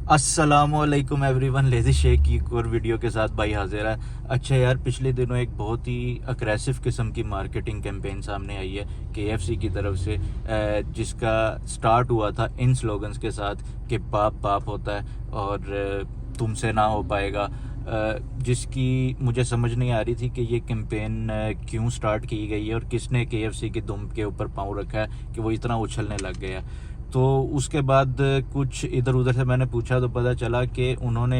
अस्सलामुअलैकुम everyone, lazy Sheikh की एक और वीडियो के साथ भाई हाजिर है। अच्छा यार, पिछले दिनों एक बहुत ही अग्रेसिव किस्म की मार्केटिंग कैंपेन सामने आई है KFC की तरफ से, जिसका स्टार्ट हुआ था इन स्लोगन्स के साथ कि पाप पाप होता है और तुमसे ना हो पाएगा, जिसकी मुझे समझ नहीं आ रही थी कि ये कैंपेन क्यों स्टार्ट की गई है और किसने KFC की दुम के ऊपर पाँव रखा है कि वो इतना उछलने लग गया। तो उसके बाद कुछ इधर उधर से मैंने पूछा तो पता चला कि उन्होंने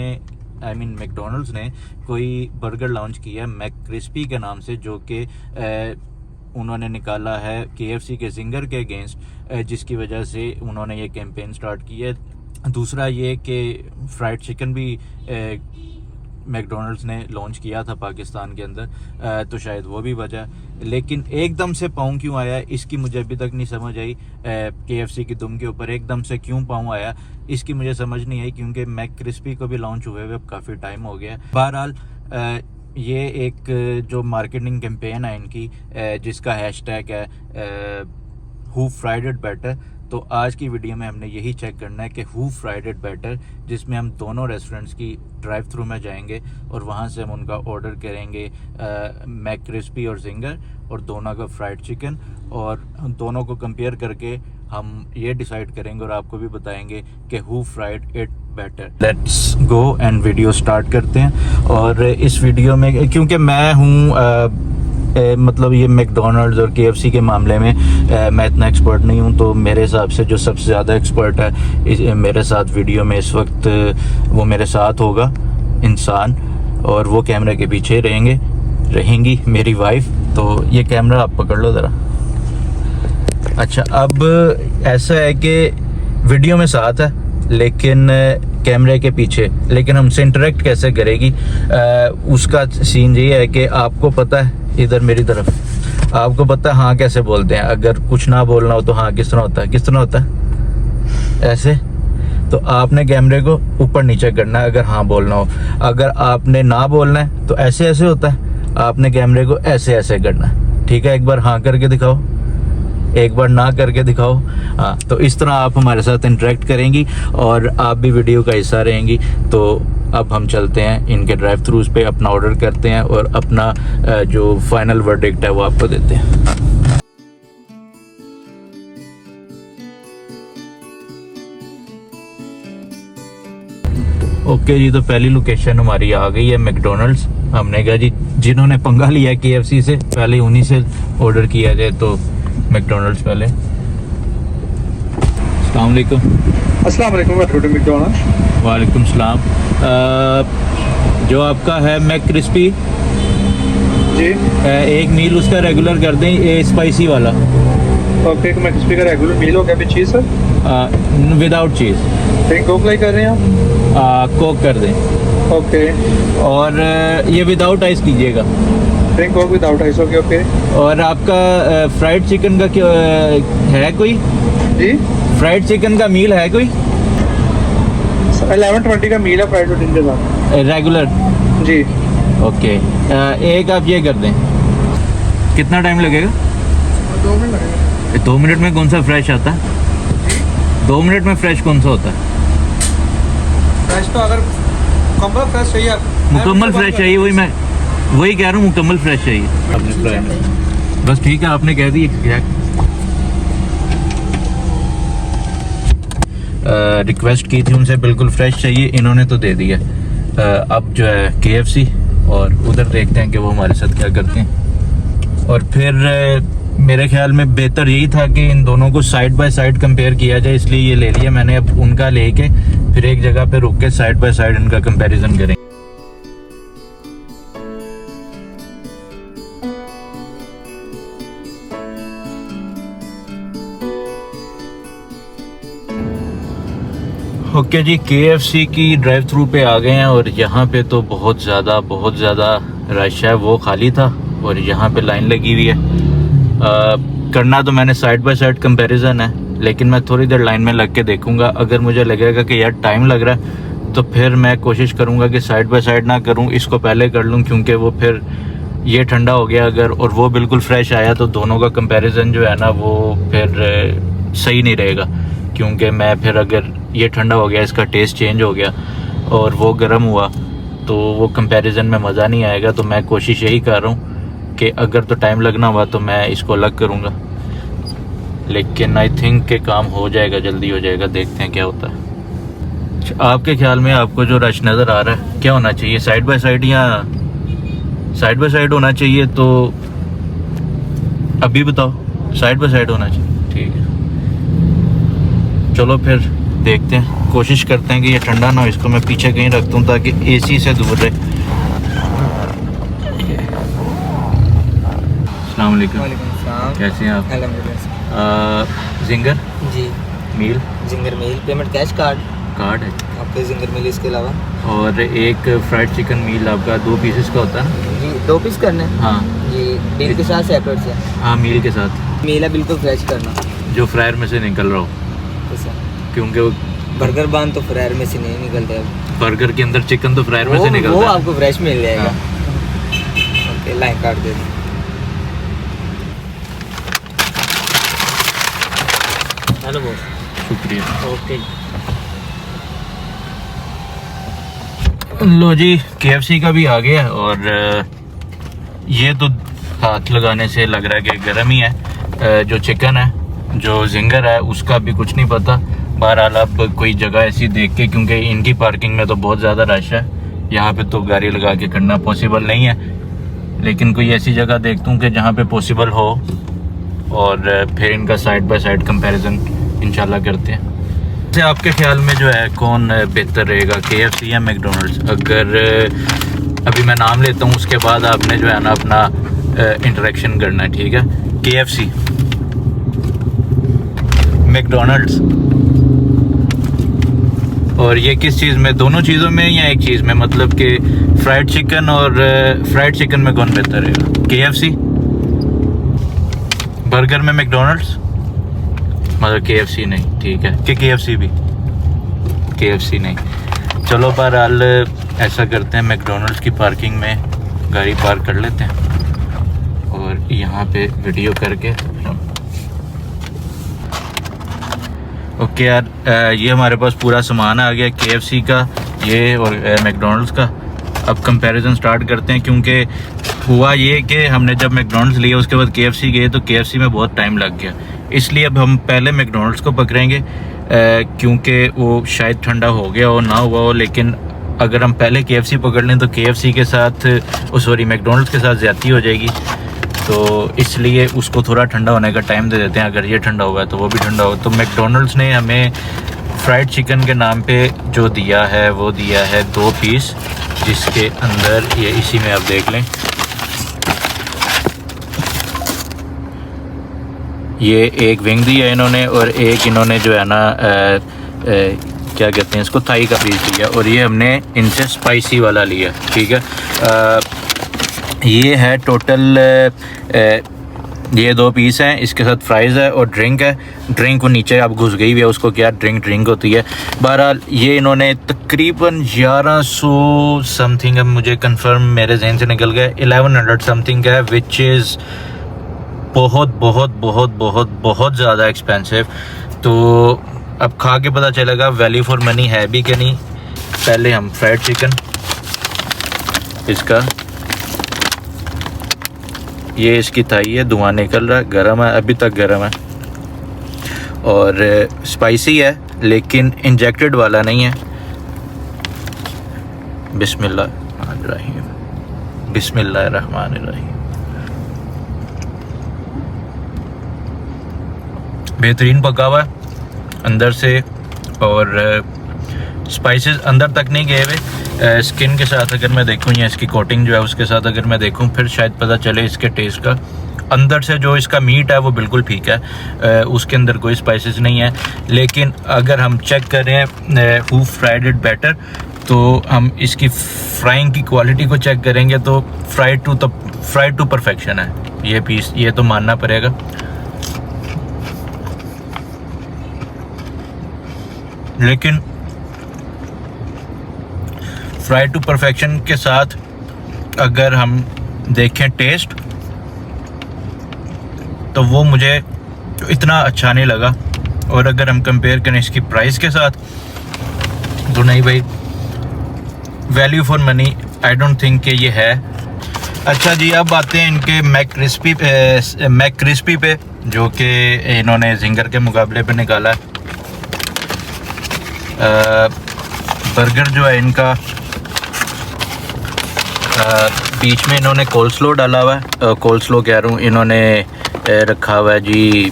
मैकडोनल्ड्स ने कोई बर्गर लॉन्च किया है मैक क्रिस्पी के नाम से, जो कि उन्होंने निकाला है KFC के जिंगर के अगेंस्ट, जिसकी वजह से उन्होंने ये कैंपेन स्टार्ट की है। दूसरा ये कि फ्राइड चिकन भी मैकडोनल्ड्स ने लॉन्च किया था पाकिस्तान के अंदर, तो शायद वो भी वजह है। लेकिन एकदम से पाँव क्यों आया इसकी मुझे अभी तक नहीं समझ आई। KFC की दुम के ऊपर एकदम से क्यों पाँव आया इसकी मुझे समझ नहीं आई, क्योंकि मैक क्रिस्पी को भी लॉन्च हुए अब काफ़ी टाइम हो गया। बहरहाल ये एक जो मार्केटिंग कैंपेन है इनकी, जिसका हैशटैग है हु फ्राइड इट बेटर। तो आज की वीडियो में हमने यही चेक करना है कि हु फ्राइड इट बेटर, जिसमें हम दोनों रेस्टोरेंट्स की ड्राइव थ्रू में जाएंगे और वहाँ से हम उनका ऑर्डर करेंगे मैक क्रिस्पी और जिंगर, और दोनों का फ्राइड चिकन, और दोनों को कंपेयर करके हम ये डिसाइड करेंगे और आपको भी बताएंगे कि who fried it better. Let's go and video start करते हैं। और इस वीडियो में क्योंकि मैं हूँ मतलब ये मैकडोनल्ड्स और KFC के मामले में मैं इतना एक्सपर्ट नहीं हूँ, तो मेरे हिसाब से जो सबसे ज़्यादा एक्सपर्ट है मेरे साथ वीडियो में इस वक्त, वो मेरे साथ होगा इंसान, और वो कैमरे के पीछे रहेंगी मेरी वाइफ। तो ये कैमरा आप पकड़ लो ज़रा। अच्छा, अब ऐसा है कि वीडियो में साथ है लेकिन कैमरे के पीछे, लेकिन हमसे इंटरेक्ट कैसे करेगी उसका सीन ये है कि आपको पता है, इधर मेरी तरफ आपको पता है हाँ कैसे बोलते हैं। अगर कुछ ना बोलना हो तो हाँ किस तरह होता है ऐसे। तो आपने कैमरे को ऊपर नीचे करना है अगर हाँ बोलना हो। अगर आपने ना बोलना है तो ऐसे ऐसे होता है, आपने कैमरे को ऐसे ऐसे करना है। ठीक है, एक बार हाँ करके दिखाओ, एक बार ना करके दिखाओ। हाँ, तो इस तरह आप हमारे साथ इंटरेक्ट करेंगी और आप भी वीडियो का हिस्सा रहेंगी। तो अब हम चलते हैं इनके ड्राइव थ्रूज पे, अपना ऑर्डर करते हैं और अपना जो फाइनल वर्डिक्ट है वो आपको देते हैं। ओके जी, तो पहली लोकेशन हमारी आ गई है मैकडोनल्ड्स। हमने कहा जी जिन्होंने पंगा लिया KFC से पहले उन्हीं से ऑर्डर किया जाए, तो मैकडोनल्ड्स पहले। अस्सलाम वालेकुम। अस्सलाम वालेकुम, वेलकम टू मैकडोनल्ड्स। वालेकुम सलाम। जो आपका है मैक क्रिस्पी जी, एक मील उसका रेगुलर कर दें, ये स्पाइसी वाला। ओके, मैक क्रिस्पी का रेगुलर मील हो गया विद चीज़ सर? विदाउट चीज़। एक कोक लाई कर रहे हैं आप? कोक कर दें। ओके, और ये विदाउट आइस कीजिएगा। Drink Coke without ice. Okay okay. और आपका फ्राइड चिकन का क्या है कोई? जी, फ्राइड चिकन का मील है कोई? 1120 का मील है फ्राइड चिकन के साथ रेगुलर। जी। ओके, एक आप ये कर दें। कितना टाइम लगेगा? 2 मिनट लगेगा। 2 मिनट में कौन सा फ्रेश आता है? 2 मिनट में फ्रेश कौन सा होता है? फ्रेश तो अगर मुकम्मल फ्रेश चाहिए आप, मुकम्मल फ्रेश चाहिए, वही कह रहा हूँ, मुकम्मल फ्रेश चाहिए। आपने बस ठीक है, आपने कह दी एग्जैक्ट। रिक्वेस्ट की थी उनसे बिल्कुल फ्रेश चाहिए, इन्होंने तो दे दिया। अब जो है KFC, और उधर देखते हैं कि वो हमारे साथ क्या करते हैं। और फिर मेरे ख्याल में बेहतर यही था कि इन दोनों को साइड बाय साइड कंपेयर किया जाए, इसलिए ये ले लिया मैंने। अब उनका लेके फिर एक जगह पे रुक के साइड बाय साइड इनका कंपैरिजन करें। ओके जी, KFC की ड्राइव थ्रू पे आ गए हैं और यहाँ पे तो बहुत ज़्यादा रश है। वो खाली था और यहाँ पे लाइन लगी हुई है। करना तो मैंने साइड बाय साइड कंपैरिजन है, लेकिन मैं थोड़ी देर लाइन में लग के देखूंगा। अगर मुझे लगेगा कि यार टाइम लग रहा है तो फिर मैं कोशिश करूँगा कि साइड बाय साइड ना करूँ, इसको पहले कर लूँ, क्योंकि वो फिर ये ठंडा हो गया अगर और वो बिल्कुल फ्रेश आया तो दोनों का कंपैरिजन जो है ना वो फिर सही नहीं रहेगा। क्योंकि मैं फिर अगर ये ठंडा हो गया, इसका टेस्ट चेंज हो गया और वो गर्म हुआ तो वो कंपैरिजन में मज़ा नहीं आएगा। तो मैं कोशिश यही कर रहा हूँ कि अगर तो टाइम लगना हुआ तो मैं इसको अलग करूँगा, लेकिन आई थिंक के काम हो जाएगा, जल्दी हो जाएगा, देखते हैं क्या होता है। आपके ख्याल में आपको जो रश नज़र आ रहा है क्या होना चाहिए, साइड बाय साइड या साइड बाय साइड होना चाहिए? तो अभी बताओ, साइड बाय साइड होना चाहिए, ठीक है। चलो फिर देखते हैं, कोशिश करते हैं कि ये ठंडा ना हो, इसको मैं पीछे कहीं रख दूँ ताकि एसी से दूर रहे। अस्सलाम वालेकुम। कैसे हैं आप? जिंगर जी, मील जिंगर मील, पेमेंट कैश कार्ड कार्ड है, आपके जिंगर मील इसके अलावा। और एक फ्राइड चिकन मील आपका 2 पीसेस का होता है ना? जी 2 पीस करने हैं। हाँ जी मील के साथ सेपरेट से। हाँ, मील के साथ। मील है बिल्कुल फ्रेश करना, जो फ्रायर में से निकल रहा हो, ऐसा। क्योंकि वो बर्गर बांध तो फ्रायर में से नहीं निकलते अब। बर्गर के अंदर चिकन तो फ्रायर में से वो निकलता है। आपको फ्रेश मिल जाएगा। हाँ। ओके, लाइन काट दे। Hello boss. शुक्रिया। ओके। लो जी, KFC का भी आ गया और ये तो हाथ लगाने से लग रहा है कि गर्म ही है। जो चिकन है, जो जिंगर है, उसका भी कुछ नहीं पता। बहरहाल अब कोई जगह ऐसी देख के, क्योंकि इनकी पार्किंग में तो बहुत ज़्यादा रश है, यहाँ पे तो गाड़ी लगा के करना पॉसिबल नहीं है, लेकिन कोई ऐसी जगह देखता हूँ कि जहाँ पे पॉसिबल हो और फिर इनका साइड बाय साइड कंपैरिजन इंशाल्लाह करते हैं। से आपके ख्याल में जो है कौन बेहतर रहेगा, KFC या मैकडोनल्ड्स? अगर अभी मैं नाम लेता हूँ, उसके बाद आपने जो है ना अपना इंटरेक्शन करना है, ठीक है? KFC, मैकडोनल्ड्स, और ये किस चीज़ में, दोनों चीज़ों में या एक चीज़ में? मतलब कि फ्राइड चिकन और फ्राइड चिकन में कौन बेहतर रहेगा? KFC, बर्गर में मैकडोनल्ड्स, मतलब KFC नहीं, ठीक है? कि KFC भी, KFC नहीं। चलो बहरहाल ऐसा करते हैं, मैकडोनल्ड्स की पार्किंग में गाड़ी पार्क कर लेते हैं और यहाँ पे वीडियो करके। ओके यार, ये हमारे पास पूरा सामान आ गया KFC का, ये और मैकडोनल्ड्स का। अब कंपैरिजन स्टार्ट करते हैं, क्योंकि हुआ ये कि हमने जब मैकडोनल्ड्स लिया उसके बाद KFC गए तो KFC में बहुत टाइम लग गया, इसलिए अब हम पहले मैकडोनल्ड्स को पकड़ेंगे, क्योंकि वो शायद ठंडा हो गया हो ना हुआ हो। लेकिन अगर हम पहले KFC पकड़ लें तो KFC के साथ, मैकडोनल्ड्स के साथ ज़्यादती हो जाएगी, तो इसलिए उसको थोड़ा ठंडा होने का टाइम दे देते हैं। अगर ये ठंडा होगा तो वो भी ठंडा होगा। तो मैकडोनल्ड्स ने हमें फ्राइड चिकन के नाम पे जो दिया है वो दिया है 2 पीस, जिसके अंदर ये इसी में आप देख लें, ये एक विंग दिया है इन्होंने और एक इन्होंने जो है ना क्या कहते हैं इसको, थाई का पीस दिया, और ये हमने इनसे स्पाइसी वाला लिया, ठीक है? ये है टोटल, ये 2 पीस हैं, इसके साथ फ्राइज़ है और ड्रिंक है। ड्रिंक वो नीचे अब घुस गई हुई है, उसको क्या ड्रिंक होती है। बहरहाल ये इन्होंने तकरीबन 1100 समथिंग, अब मुझे कंफर्म मेरे जहन से निकल गया, 1100 समथिंग है, विच इज़ बहुत बहुत बहुत बहुत बहुत ज़्यादा एक्सपेंसिव। तो अब खा के पता चलेगा वैल्यू फॉर मनी है भी कि नहीं। पहले हम फ्राइड चिकन, इसका ये इसकी थाई है, धुआं निकल रहा है, गर्म है, अभी तक गर्म है, और स्पाइसी है लेकिन इंजेक्टेड वाला नहीं है। बिस्मिल्लाहिर्रहमानिर्रहीम, बिस्मिल्लाहिर्रहमानिर्रहीम। बेहतरीन पका हुआ है अंदर से, और स्पाइसेस अंदर तक नहीं गए हुए। स्किन के साथ अगर मैं देखूं, या इसकी कोटिंग जो है उसके साथ अगर मैं देखूं, फिर शायद पता चले इसके टेस्ट का। अंदर से जो इसका मीट है वो बिल्कुल ठीक है, उसके अंदर कोई स्पाइसेस नहीं है। लेकिन अगर हम चेक करें हु फ्राइड इट बेटर, तो हम इसकी फ्राइंग की क्वालिटी को चेक करेंगे तो फ्राइड टू परफेक्शन है ये पीस, ये तो मानना पड़ेगा। लेकिन फ्राइड टू परफेक्शन के साथ अगर हम देखें टेस्ट, तो वो मुझे इतना अच्छा नहीं लगा और अगर हम कंपेयर करें इसकी प्राइस के साथ तो नहीं भाई, value for money I don't think कि ये है। अच्छा जी, अब आते हैं इनके मैक क्रिस्पी पे जो कि इन्होंने जिंगर के मुकाबले पे निकाला है। बर्गर जो है इनका बीच में इन्होंने कोल्स्लो डाला हुआ है, कोल्स्लो कह रहा हूँ, इन्होंने रखा हुआ है जी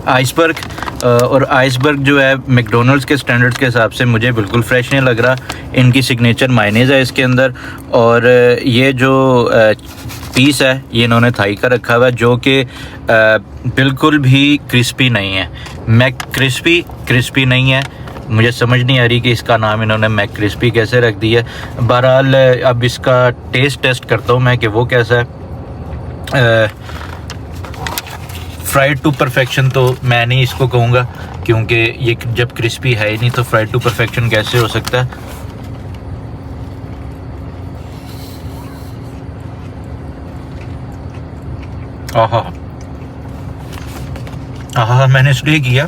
आइसबर्ग। और आइसबर्ग जो है मैकडोनल्ड्स के स्टैंडर्ड्स के हिसाब से मुझे बिल्कुल फ्रेश नहीं लग रहा। इनकी सिग्नेचर मायनेज़ है इसके अंदर, और ये जो पीस है ये इन्होंने थाई का रखा हुआ है जो कि बिल्कुल भी क्रिस्पी नहीं है। मैक क्रिस्पी नहीं है। मुझे समझ नहीं आ रही कि इसका नाम इन्होंने मैक क्रिस्पी कैसे रख दिया। बहरहाल अब इसका टेस्ट करता हूँ मैं कि वो कैसा है। फ्राइड टू परफेक्शन तो मैं नहीं इसको कहूँगा, क्योंकि ये जब क्रिस्पी है ही नहीं तो फ्राइड टू परफेक्शन कैसे हो सकता है। आहा मैंने इसलिए किया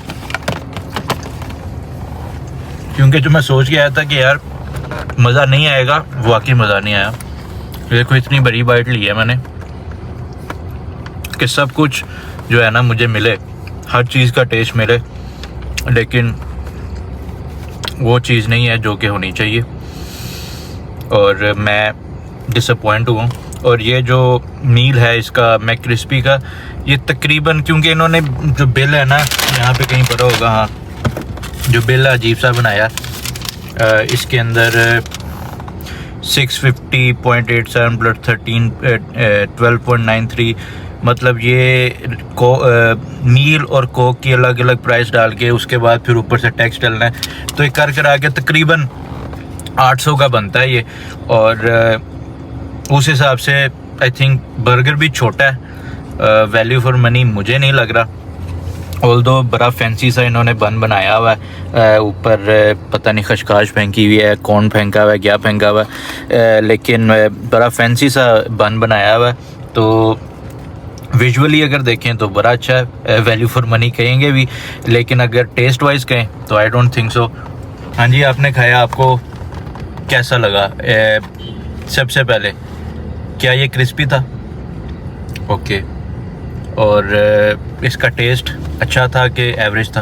क्योंकि जो मैं सोच के आया था कि यार मज़ा नहीं आएगा, वाकई मज़ा नहीं आया। देखो इतनी बड़ी बाइट ली है मैंने कि सब कुछ जो है ना मुझे मिले, हर चीज़ का टेस्ट मिले, लेकिन वो चीज़ नहीं है जो कि होनी चाहिए, और मैं डिसअपॉइंट हुआ। और ये जो मील है इसका मैक क्रिस्पी का, ये तकरीबन, क्योंकि इन्होंने जो बिल है ना यहाँ पे कहीं पड़ा होगा, हाँ जो बिल अजीब सा बनाया, इसके अंदर 650.87 प्लस 12.93, मतलब ये मील और कोक की अलग अलग प्राइस डाल के उसके बाद फिर ऊपर से टैक्स डालना है, तो ये कर करा के तकरीबन 800 का बनता है ये। और उस हिसाब से आई थिंक बर्गर भी छोटा है, वैल्यू फॉर मनी मुझे नहीं लग रहा। ऑल्दो बड़ा फैंसी सा इन्होंने बन बनाया हुआ है, ऊपर पता नहीं खशखाश फेंकी हुई है, कौन फेंका हुआ है, क्या फेंका हुआ है, लेकिन बड़ा फैंसी सा बन बनाया हुआ है। तो विजुअली अगर देखें तो बड़ा अच्छा है, वैल्यू फॉर मनी कहेंगे भी, लेकिन अगर टेस्ट वाइज कहें तो आई डोंट थिंक सो। हाँ जी, आपने खाया, आपको कैसा लगा? सबसे पहले क्या ये क्रिस्पी था? ओके। और इसका टेस्ट अच्छा था कि एवरेज था?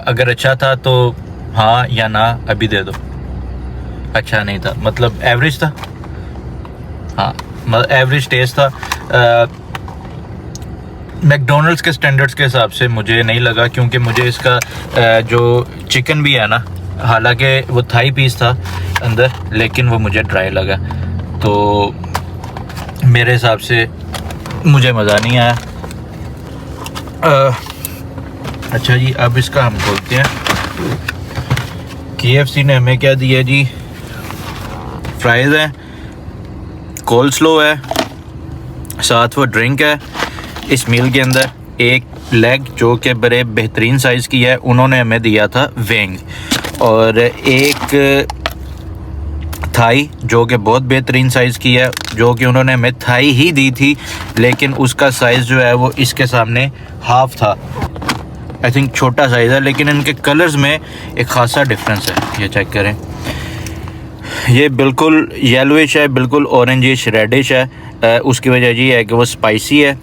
अगर अच्छा था तो हाँ या ना अभी दे दो। अच्छा नहीं था मतलब एवरेज था? हाँ एवरेज टेस्ट था। मैकडोनल्ड्स के स्टैंडर्ड्स के हिसाब से मुझे नहीं लगा, क्योंकि मुझे इसका जो चिकन भी है ना, हालांकि वो थाई पीस था अंदर, लेकिन वो मुझे ड्राई लगा, तो मेरे हिसाब से मुझे मज़ा नहीं आया। अच्छा जी, अब इसका हम खोलते हैं। KFC ने हमें क्या दिया जी? फ्राइज़ है, कोल्स्लो है, साथ वो ड्रिंक है। इस मील के अंदर एक लेग जो कि बड़े बेहतरीन साइज़ की है, उन्होंने हमें दिया था विंग, और एक थाई जो कि बहुत बेहतरीन साइज़ की है, जो कि उन्होंने हमें थाई ही दी थी, लेकिन उसका साइज़ जो है वो इसके सामने हाफ था। आई थिंक छोटा साइज़ है, लेकिन इनके कलर्स में एक खासा डिफरेंस है। ये चेक करें, ये बिल्कुल येलोइश है, बिल्कुल ऑरेंजिश रेडिश है। उसकी वजह ये है कि वो स्पाइसी है।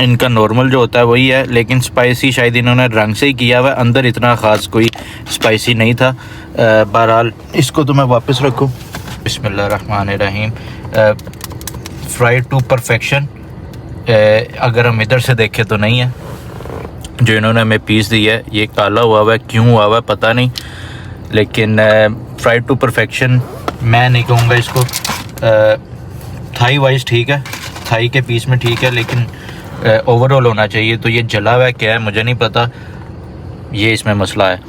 इनका नॉर्मल जो होता है वही है, लेकिन स्पाइसी शायद इन्होंने रंग से ही किया हुआ है, अंदर इतना ख़ास कोई स्पाइसी नहीं था। बहरहाल इसको तो मैं वापस रखूँ। बिस्मिल्लाहिर्रहमानिर्रहीम। फ्राइड टू परफेक्शन अगर हम इधर से देखें तो नहीं है। जो इन्होंने हमें पीस दी है ये काला हुआ है, क्यों हुआ है पता नहीं, लेकिन फ्राइड टू परफेक्शन मैं नहीं कहूँगा इसको। थाई वाइज ठीक है, थाई के पीस में ठीक है, लेकिन ओवरऑल होना चाहिए। तो ये जला हुआ है क्या है मुझे नहीं पता, ये इसमें मसला है।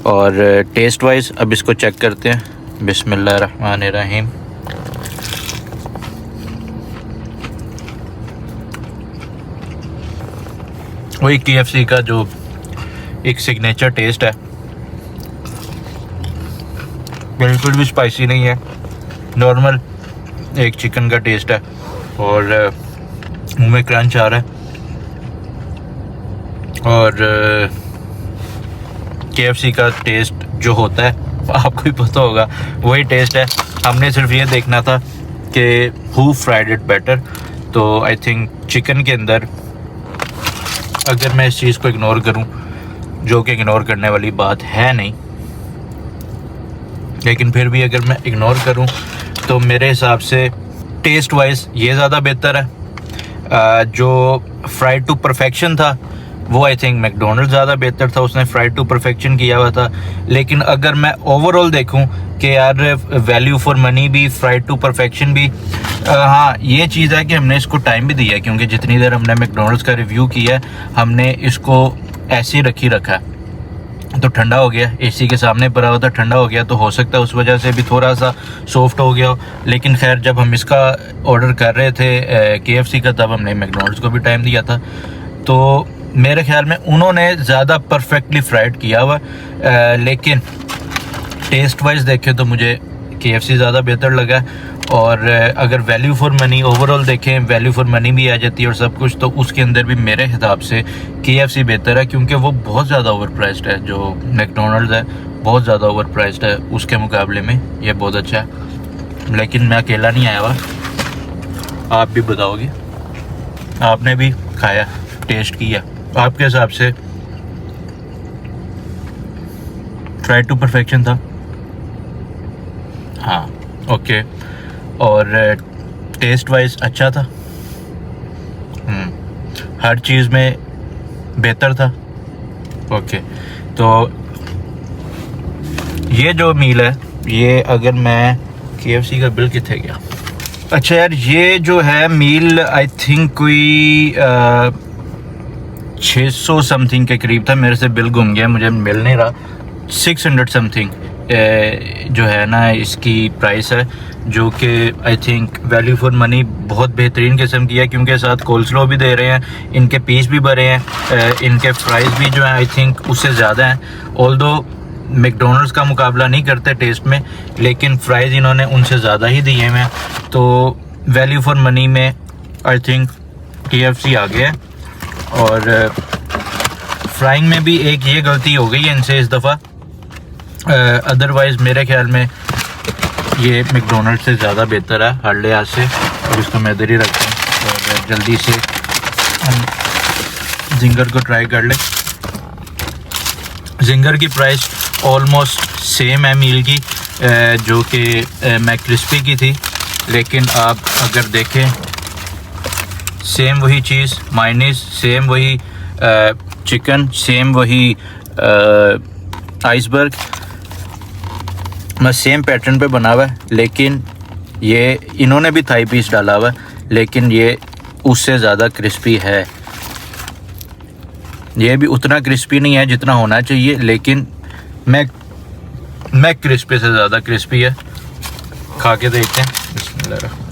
और टेस्ट वाइज अब इसको चेक करते हैं। बिस्मिल्लाहिर्रहमानिर्रहीम। वही KFC का जो एक सिग्नेचर टेस्ट है, बिल्कुल भी स्पाइसी नहीं है, नॉर्मल एक चिकन का टेस्ट है, और मुंह में क्रंच आ रहा है। और KFC का टेस्ट जो होता है आपको भी पता होगा, वही टेस्ट है। हमने सिर्फ ये देखना था कि हु फ्राइड इट बेटर। तो आई थिंक चिकन के अंदर अगर मैं इस चीज़ को इग्नोर करूं, जो कि इग्नोर करने वाली बात है नहीं, लेकिन फिर भी अगर मैं इग्नोर करूं तो मेरे हिसाब से टेस्ट वाइज ये ज़्यादा बेहतर है। जो फ्राइड टू परफेक्शन था वो आई थिंक मैकडोनल्ड ज़्यादा बेहतर था, उसने फ्राइड टू परफेक्शन किया हुआ था। लेकिन अगर मैं ओवरऑल देखूं कि यार वैल्यू फॉर मनी भी, फ्राइड टू परफेक्शन भी, हाँ ये चीज़ है कि हमने इसको टाइम भी दिया है, क्योंकि जितनी देर हमने मैकडोनल्ड्स का रिव्यू किया है हमने इसको ऐसे ही रखा है। तो ठंडा हो गया, एसी के सामने पड़ा हुआ था, ठंडा हो गया, तो हो सकता है उस वजह से भी थोड़ा सा सॉफ्ट हो गया हो। लेकिन खैर जब हम इसका ऑर्डर कर रहे थे KFC का, तब हमने मैकडोनल्ड्स को भी टाइम दिया था। तो मेरे ख्याल में उन्होंने ज़्यादा परफेक्टली फ्राइड किया हुआ, लेकिन टेस्ट वाइज देखें तो मुझे KFC ज़्यादा बेहतर लगा। और अगर वैल्यू फॉर मनी ओवरऑल देखें, वैल्यू फॉर मनी भी आ जाती है और सब कुछ, तो उसके अंदर भी मेरे हिसाब से KFC बेहतर है, क्योंकि वो बहुत ज़्यादा ओवर प्राइस्ड है। जो मैकडोनल्ड्स है बहुत ज़्यादा ओवर प्राइस्ड है, उसके मुकाबले में ये बहुत अच्छा है। लेकिन मैं अकेला नहीं आया हुआ, आप भी बताओगे, आपने भी खाया, टेस्ट किया, आपके हिसाब से ट्राई टू परफेक्शन था? हाँ, ओके। और टेस्ट वाइज अच्छा था, हर चीज़ में बेहतर था, ओके। तो ये जो मील है, ये अगर मैं KFC का बिल कितने गया, अच्छा यार ये जो है मील आई थिंक कोई 600 समथिंग के करीब था, मेरे से बिल गुम गया, मुझे मिल नहीं रहा। 600 समथिंग जो है ना इसकी प्राइस है, जो कि I think value for money बहुत बेहतरीन किस्म की है, क्योंकि साथ कोल्स्लो भी दे रहे हैं, इनके पीस भी बड़े हैं, इनके प्राइस भी जो है आई थिंक उससे ज़्यादा हैं। ऑल्दो मैकडोनल्ड्स का मुकाबला नहीं करते टेस्ट में, लेकिन प्राइस इन्होंने उनसे ज़्यादा ही दिए हैं। तो वैल्यू फॉर मनी में आई थिंक KFC आ गया। और फ्राइंग में भी एक ये गलती हो गई है इनसे इस दफ़ा, अदरवाइज़ मेरे ख्याल में ये मैकडोनल्ड से ज़्यादा बेहतर है हर लिहाज से। और इसको मैं इधर ही रखता हूँ और जल्दी से हम जिंगर को ट्राई कर लें। जिंगर की प्राइस ऑलमोस्ट सेम है मील की, जो कि मैक क्रिस्पी की थी, लेकिन आप अगर देखें सेम वही चीज़, मायनीज़ सेम वही, चिकन सेम वही, आइसबर्ग मैं सेम पैटर्न पे बना हुआ है, लेकिन ये इन्होंने भी थाई पीस डाला हुआ है, लेकिन ये उससे ज़्यादा क्रिस्पी है। ये भी उतना क्रिस्पी नहीं है जितना होना चाहिए, लेकिन मैक क्रिस्पी से ज़्यादा क्रिस्पी है। खा के देखते हैं, बिस्मिल्लाह।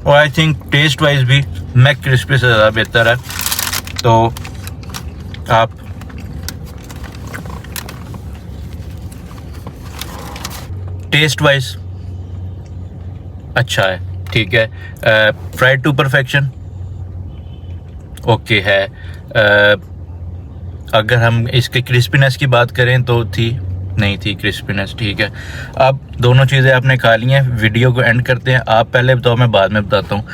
और आई थिंक टेस्ट वाइज भी मैक क्रिस्पी से ज़्यादा बेहतर है। तो आप टेस्ट वाइज अच्छा है, ठीक है। फ्राइड टू परफेक्शन ओके है। अगर हम इसके क्रिस्पीनेस की बात करें तो नहीं थी क्रिस्पीनेस, ठीक है। अब दोनों चीज़ें आपने खा ली हैं, वीडियो को एंड करते हैं। आप पहले बताओ, मैं बाद में बताता हूँ।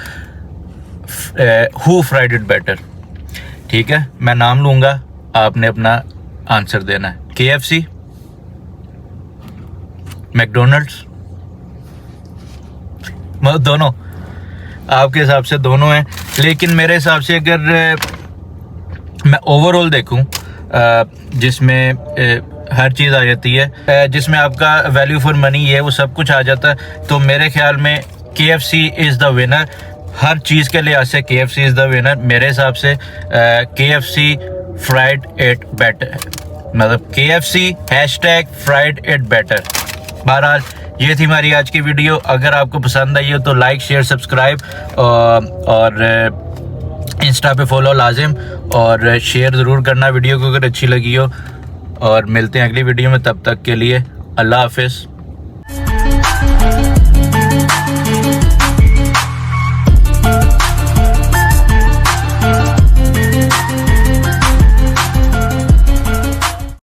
हु फ्राइड इट बेटर, ठीक है। मैं नाम लूँगा, आपने अपना आंसर देना है। KFC, मैकडोनल्ड्स, दोनों आपके हिसाब से दोनों हैं, लेकिन मेरे हिसाब से अगर मैं ओवरऑल देखूं, जिसमें हर चीज़ आ जाती है, जिसमें आपका वैल्यू फॉर मनी है वो सब कुछ आ जाता है, तो मेरे ख्याल में KFC इज़ द विनर। हर चीज़ के लिहाज से KFC इज़ द विनर मेरे हिसाब से। KFC फ्राइड इट बेटर, मतलब KFC #फ्राइड इट बेटर। बहरहाल ये थी हमारी आज की वीडियो। अगर आपको पसंद आई हो तो लाइक, शेयर, सब्सक्राइब और इंस्टा पे फॉलो लाजिम, और शेयर ज़रूर करना वीडियो को अगर अच्छी लगी हो। और मिलते हैं अगली वीडियो में, तब तक के लिए अल्लाह हाफिज़।